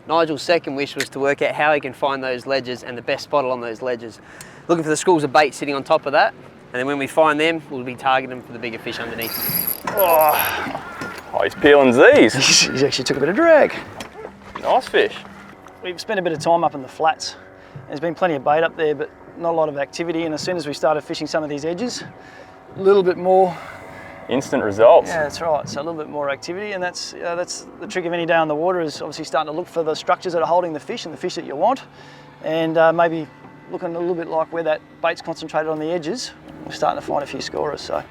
Nigel's second wish was to work out how he can find those ledges and the best spot along those ledges. Looking for the schools of bait sitting on top of that, and then when we find them, we'll be targeting them for the bigger fish underneath. Oh, he's peeling Z's. He's actually took a bit of drag. Nice fish. We've spent a bit of time up in the flats. There's been plenty of bait up there, but not a lot of activity, and as soon as we started fishing some of these edges, a little bit more. Instant results. Yeah, that's right. So a little bit more activity, and that's the trick of any day on the water, is obviously starting to look for the structures that are holding the fish and the fish that you want, and maybe looking a little bit like where that bait's concentrated on the edges. We're starting to find a few scorers. So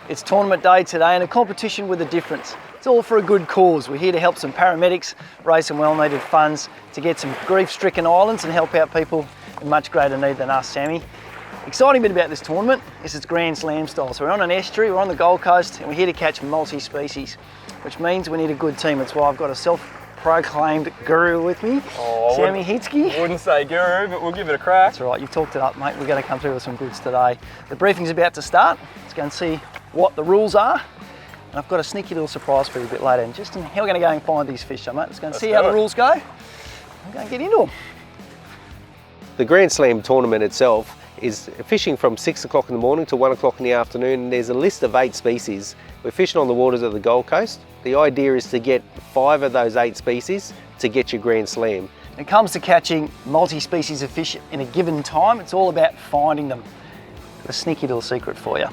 it's tournament day today, and a competition with a difference. It's all for a good cause. We're here to help some paramedics raise some well-needed funds to get some grief-stricken islands and help out people in much greater need than us, Sammy. Exciting bit about this tournament is it's Grand Slam style. So we're on an estuary, we're on the Gold Coast, and we're here to catch multi-species, which means we need a good team. That's why I've got a self-proclaimed guru with me, Sammy Hitsky. I wouldn't say guru, but we'll give it a crack. That's right, you've talked it up, mate. We're going to come through with some goods today. The briefing's about to start. Let's go and see what the rules are. And I've got a sneaky little surprise for you a bit later, and just how we're going to go and find these fish, so mate. Let's go and see how the rules go. I'm going to get into them. The Grand Slam tournament itself is fishing from 6 o'clock in the morning to 1 o'clock in the afternoon, and there's a list of 8 species. We're fishing on the waters of the Gold Coast. The idea is to get 5 of those 8 species to get your Grand Slam. When it comes to catching multi-species of fish in a given time, it's all about finding them. Got a sneaky little secret for you.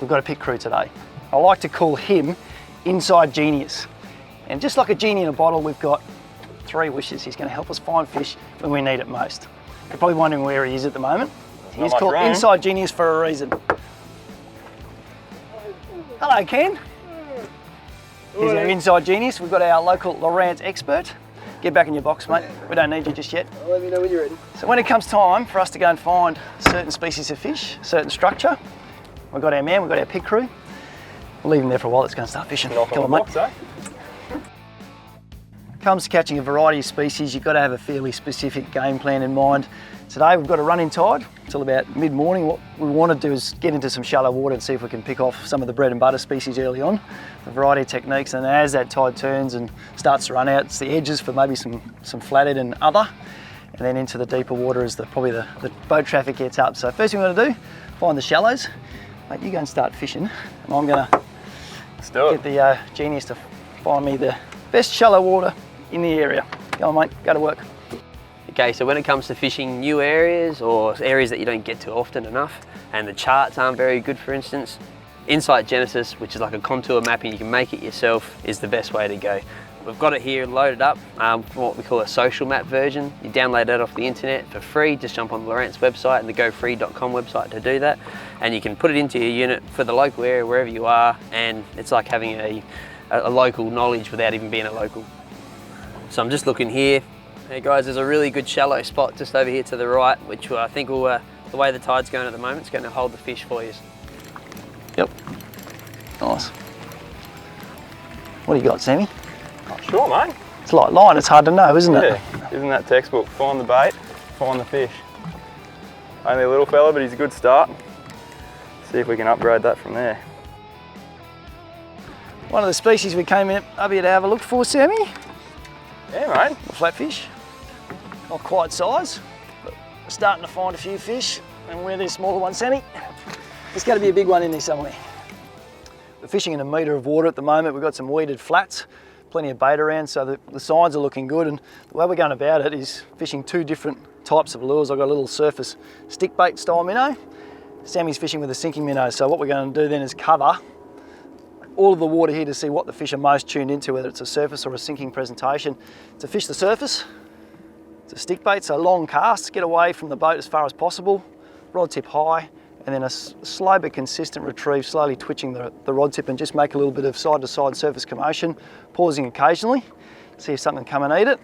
We've got a pit crew today. I like to call him Inside Genius. And just like a genie in a bottle, we've got 3 wishes. He's going to help us find fish when we need it most. You're probably wondering where he is at the moment. He's called Inside Genius for a reason. Hello, Ken. He's our Inside Genius. We've got our local Lowrance expert. Get back in your box, mate. We don't need you just yet. Let me know when you're ready. So when it comes time for us to go and find certain species of fish, certain structure, we've got our man, we've got our pit crew. We'll leave him there for a while. Let's go and start fishing. Come on, mate. Comes to catching a variety of species, you've got to have a fairly specific game plan in mind. Today we've got a running tide until about mid-morning. What we want to do is get into some shallow water and see if we can pick off some of the bread and butter species early on. A variety of techniques, and as that tide turns and starts to run out, it's the edges for maybe some flathead and other, and then into the deeper water as probably the boat traffic gets up. So first thing we're going to do, find the shallows. Mate, you go and start fishing, and I'm going to get the genius to find me the best shallow water in the area. Go on, mate, go to work. Okay, so when it comes to fishing new areas or areas that you don't get to often enough, and the charts aren't very good, for instance, Insight Genesis, which is like a contour mapping, you can make it yourself, is the best way to go. We've got it here loaded up for what we call a social map version. You download that off the internet for free. Just jump on the Lowrance website and the GoFree.com website to do that, and you can put it into your unit for the local area wherever you are, and it's like having a local knowledge without even being a local. So I'm just looking here. Hey guys, there's a really good shallow spot just over here to the right, which I think will, the way the tide's going at the moment, it's going to hold the fish for you. Yep. Nice. What do you got, Sammy? Not sure, mate. It's like line, it's hard to know, isn't it? Yeah, isn't that textbook? Find the bait, find the fish. Only a little fella, but he's a good start. See if we can upgrade that from there. One of the species we came up here to have a look for, Sammy. Yeah, mate. A flatfish. Not quite size, but we're starting to find a few fish, and where there's smaller ones, Sammy, there's got to be a big one in there somewhere. We're fishing in a metre of water at the moment. We've got some weeded flats, plenty of bait around, so the signs are looking good, and the way we're going about it is fishing 2 different types of lures. I've got a little surface stick bait style minnow. Sammy's fishing with a sinking minnow, so what we're going to do then is cover all of the water here to see what the fish are most tuned into, whether it's a surface or a sinking presentation. To fish the surface, it's a stick bait, so long casts, get away from the boat as far as possible, rod tip high, and then a slow but consistent retrieve, slowly twitching the rod tip, and just make a little bit of side-to-side surface commotion, pausing occasionally, see if something come and eat it.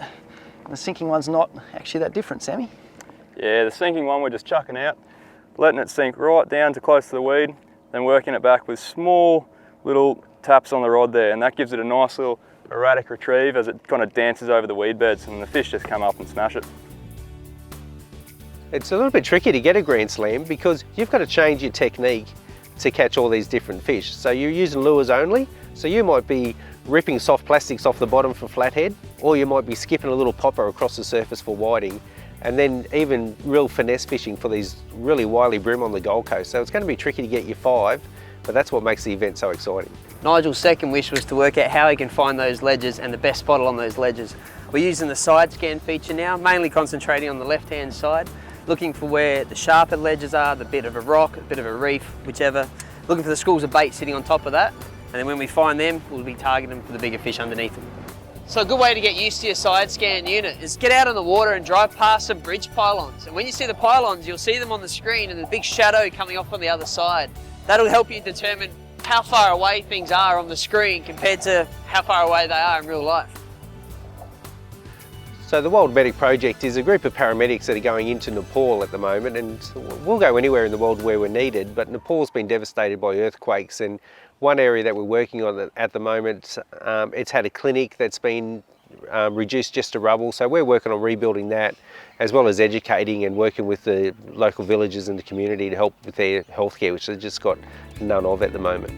And the sinking one's not actually that different, Sammy. Yeah, the sinking one we're just chucking out, letting it sink right down to close to the weed, then working it back with small little taps on the rod there, and that gives it a nice little erratic retrieve as it kind of dances over the weed beds, and the fish just come up and smash it. It's a little bit tricky to get a Grand Slam because you've got to change your technique to catch all these different fish. So you're using lures only, So you might be ripping soft plastics off the bottom for flathead, or you might be skipping a little popper across the surface for whiting, and then even real finesse fishing for these really wily bream on the Gold Coast. So it's going to be tricky to get your 5, but that's what makes the event so exciting. Nigel's second wish was to work out how he can find those ledges and the best spot along those ledges. We're using the side scan feature now, mainly concentrating on the left-hand side, looking for where the sharper ledges are, the bit of a rock, a bit of a reef, whichever. Looking for the schools of bait sitting on top of that, and then when we find them, we'll be targeting them for the bigger fish underneath them. So a good way to get used to your side scan unit is get out on the water and drive past some bridge pylons. And when you see the pylons, you'll see them on the screen and the big shadow coming off on the other side. That'll help you determine how far away things are on the screen compared to how far away they are in real life. So the Wild Medic Project is a group of paramedics that are going into Nepal at the moment, and we'll go anywhere in the world where we're needed, but Nepal's been devastated by earthquakes, and one area that we're working on at the moment, it's had a clinic that's been reduced just to rubble, so we're working on rebuilding that, as well as educating and working with the local villages and the community to help with their healthcare, which they've just got none of at the moment.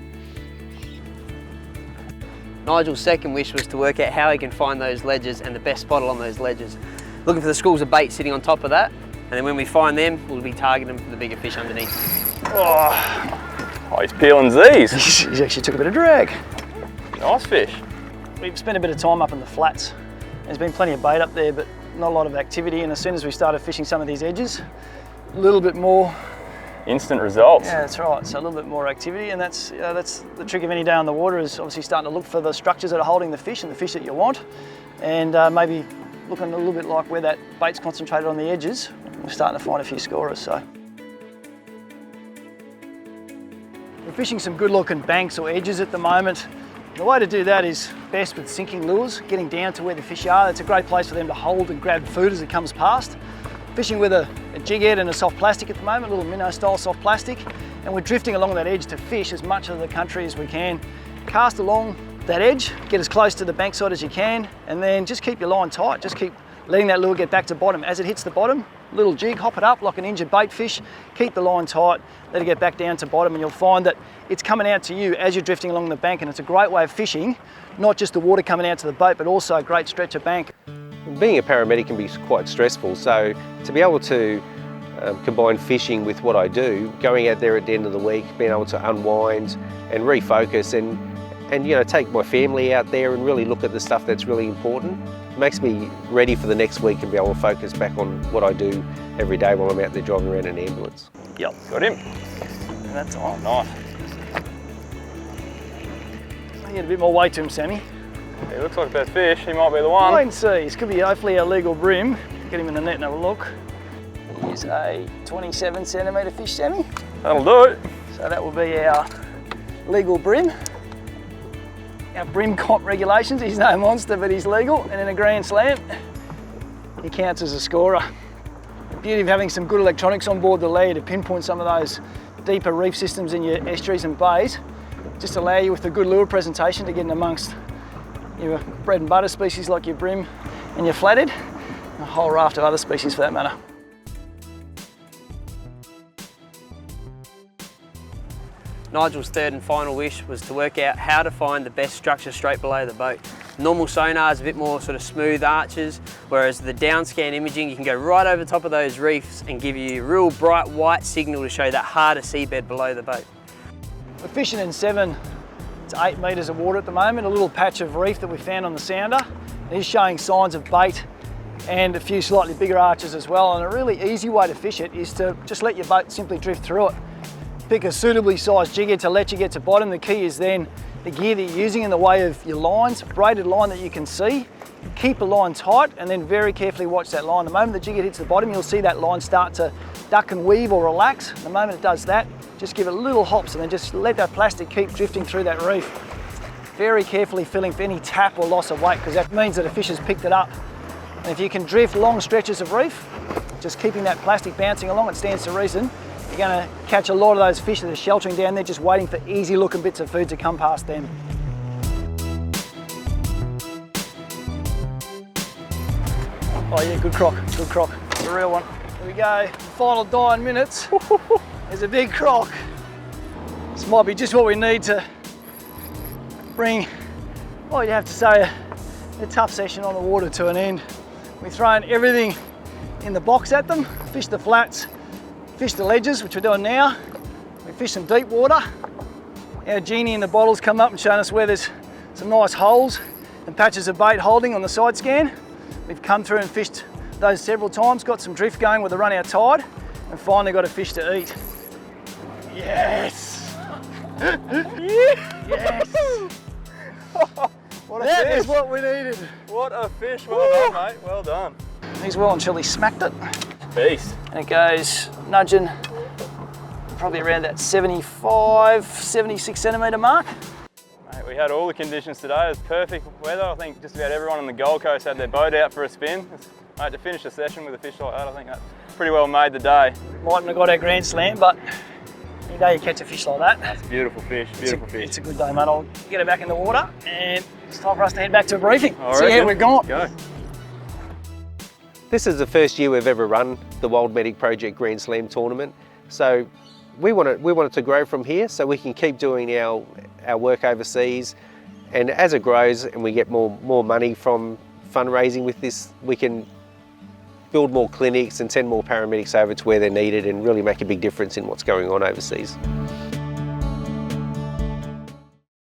Nigel's second wish was to work out how he can find those ledges and the best spot along those ledges. Looking for the schools of bait sitting on top of that, and then when we find them, we'll be targeting them for the bigger fish underneath. Oh, he's peeling these. He's actually took a bit of drag. Nice fish. We've spent a bit of time up in the flats. There's been plenty of bait up there, but not a lot of activity, and as soon as we started fishing some of these edges, a little bit more. Instant results. Yeah, that's right. So a little bit more activity, and that's the trick of any day on the water, is obviously starting to look for the structures that are holding the fish and the fish that you want, and maybe looking a little bit like where that bait's concentrated on the edges. We're starting to find a few scorers. So we're fishing some good looking banks or edges at the moment. The way to do that is best with sinking lures, getting down to where the fish are. It's a great place for them to hold and grab food as it comes past. Fishing with a jig head and a soft plastic at the moment, a little minnow style soft plastic, and we're drifting along that edge to fish as much of the country as we can. Cast along that edge, get as close to the bankside as you can, and then just keep your line tight. Just keep letting that lure get back to bottom. As it hits the bottom, little jig, hop it up like an injured bait fish, keep the line tight, let it get back down to bottom, and you'll find that it's coming out to you as you're drifting along the bank, and it's a great way of fishing, not just the water coming out to the boat, but also a great stretch of bank. Being a paramedic can be quite stressful, so to be able to combine fishing with what I do, going out there at the end of the week, being able to unwind and refocus and you know, take my family out there and really look at the stuff that's really important, makes me ready for the next week and be able to focus back on what I do every day while I'm out there driving around in an ambulance. Yep, got him. And that's on. Nice. Get a bit more weight to him, Sammy. He looks like that fish. He might be the one. Wait and see. This could be hopefully a legal bream. Get him in the net and have a look. Here's a 27 centimetre fish, Sammy. That'll do it. So that will be our legal bream. Our bream comp regulations. He's no monster, but he's legal. And in a Grand Slam, he counts as a scorer. The beauty of having some good electronics on board the lead to pinpoint some of those deeper reef systems in your estuaries and bays, just allow you with a good lure presentation to get in amongst your bread and butter species like your bream and your flathead, and a whole raft of other species for that matter. Nigel's third and final wish was to work out how to find the best structure straight below the boat. Normal sonar is a bit more sort of smooth arches, whereas the downscan imaging, you can go right over top of those reefs and give you a real bright white signal to show that harder seabed below the boat. We're fishing in 7 to 8 metres of water at the moment, a little patch of reef that we found on the sounder. It is showing signs of bait and a few slightly bigger arches as well, and a really easy way to fish it is to just let your boat simply drift through it. Pick a suitably sized jig head to let you get to bottom. The key is then the gear that you're using in the way of your lines, braided line that you can see. Keep the line tight and then very carefully watch that line. The moment the jig head hits the bottom, you'll see that line start to duck and weave or relax. The moment it does that, just give it little hops and then just let that plastic keep drifting through that reef. Very carefully feeling for any tap or loss of weight, because that means that a fish has picked it up. And if you can drift long stretches of reef, just keeping that plastic bouncing along, it stands to reason, you're going to catch a lot of those fish that are sheltering down there, just waiting for easy looking bits of food to come past them. Oh yeah, good croc, the real one. Here we go, final 9 minutes. There's a big croc. This might be just what we need to bring, well, you have to say, a tough session on the water to an end. We've thrown everything in the box at them, fished the flats, fished the ledges, which we're doing now. We fished some deep water. Our genie in the bottle's come up and shown us where there's some nice holes and patches of bait holding on the side scan. We've come through and fished those several times, got some drift going with the run out tide, and finally got a fish to eat. Yes! Yes! What a That fish! is what we needed. What a fish! Well done, mate. Well done. He's well until he smacked it. Beast. And it goes nudging probably around that 75, 76 centimetre mark. Mate, we had all the conditions today. It was perfect weather. I think just about everyone on the Gold Coast had their boat out for a spin. Mate, to finish a session with a fish like that, I think that pretty well made the day. Mightn't have got our Grand Slam, but any day you catch a fish like that, That's a beautiful fish, beautiful fish. it's a good day, mate. I'll get it back in the water, and it's time for us to head back to a briefing. I See how reckon. we've gone. Go. This is the first year we've ever run the Wild Medic Project Grand Slam tournament. So we want it to grow from here so we can keep doing our work overseas. And as it grows and we get more money from fundraising with this, we can build more clinics and send more paramedics over to where they're needed and really make a big difference in what's going on overseas.